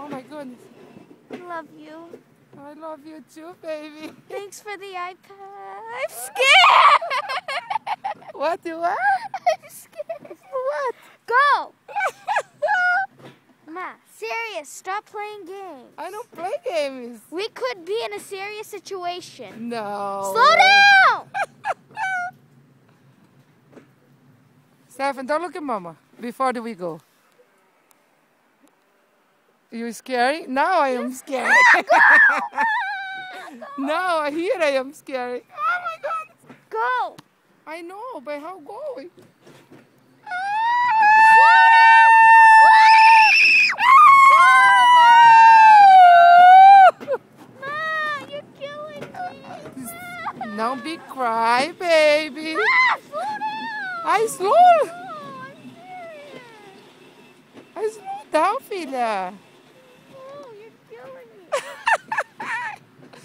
Oh my goodness. Love you. I love you too, baby. Thanks for the iPad. I'm scared. What you are? I'm scared. What? Go. Ma, serious. Stop playing games. I don't play games. We could be in a serious situation. No. Slow down. Stefan, don't look at Mama before we go. You scary? Now I am scary. Now here I am scary. Oh my God. Go. I know, but how going? Ma, you're killing me. Don't be cry, baby. Slow down. I slow. Oh, I'm serious. I slow down, filha. Oh, you're killing me.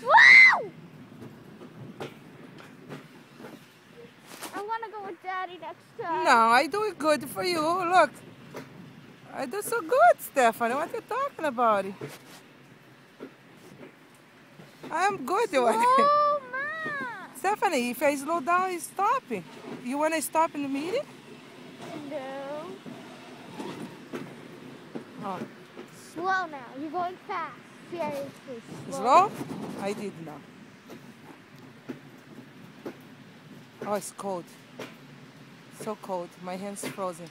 Wow! I want to go with Daddy next time. No, I do it good for you. Look. I do so good, Stephanie. What are you talking about? I'm good. Oh, Ma. Stephanie, if I slow down, I stop. You want to stop in the meeting? No. Oh. Slow now. You're going fast. Seriously. Slow? I did now. Oh, it's cold. So cold. My hand's frozen.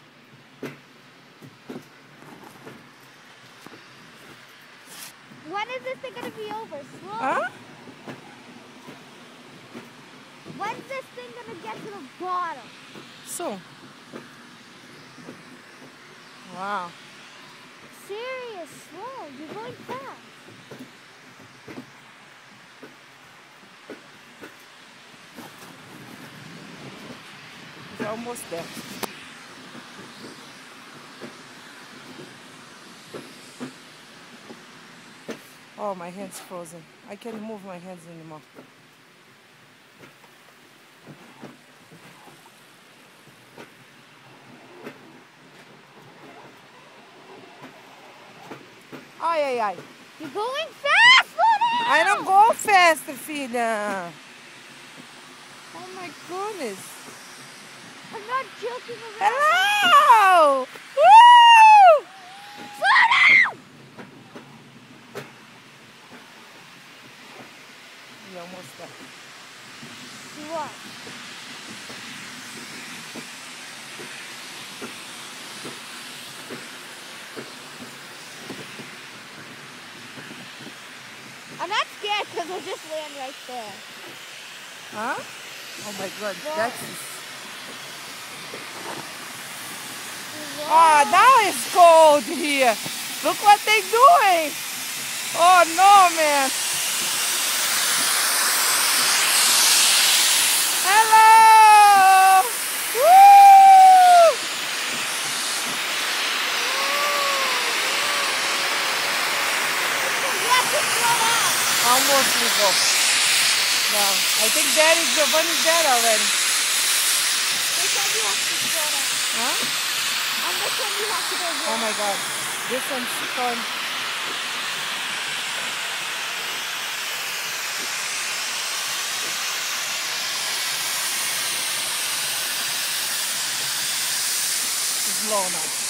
When is this thing going to be over? Slow. Huh? When's this thing going to get to the bottom? So. Wow. Serious. Slow. You're going fast. It's almost there. Oh, my hand's frozen. I can't move my hands anymore. Ai, ai, ai. You're going fast. Slow down. I don't go faster, filha. Oh my goodness. I'm not joking around. Hello! Woo! Slow down. You're almost there. What? I'm not scared because we'll just land right there. Huh? Oh my God, What? that's... Ah, now it's cold here. Look what they're doing. Oh no, man. Hello. Woo! You have to slow down. Almost we go. No, I think Giovanni's dead already. Which one do you have to slow down? Huh? On which one do you have to go Oh my God. This one's fun. Slow now.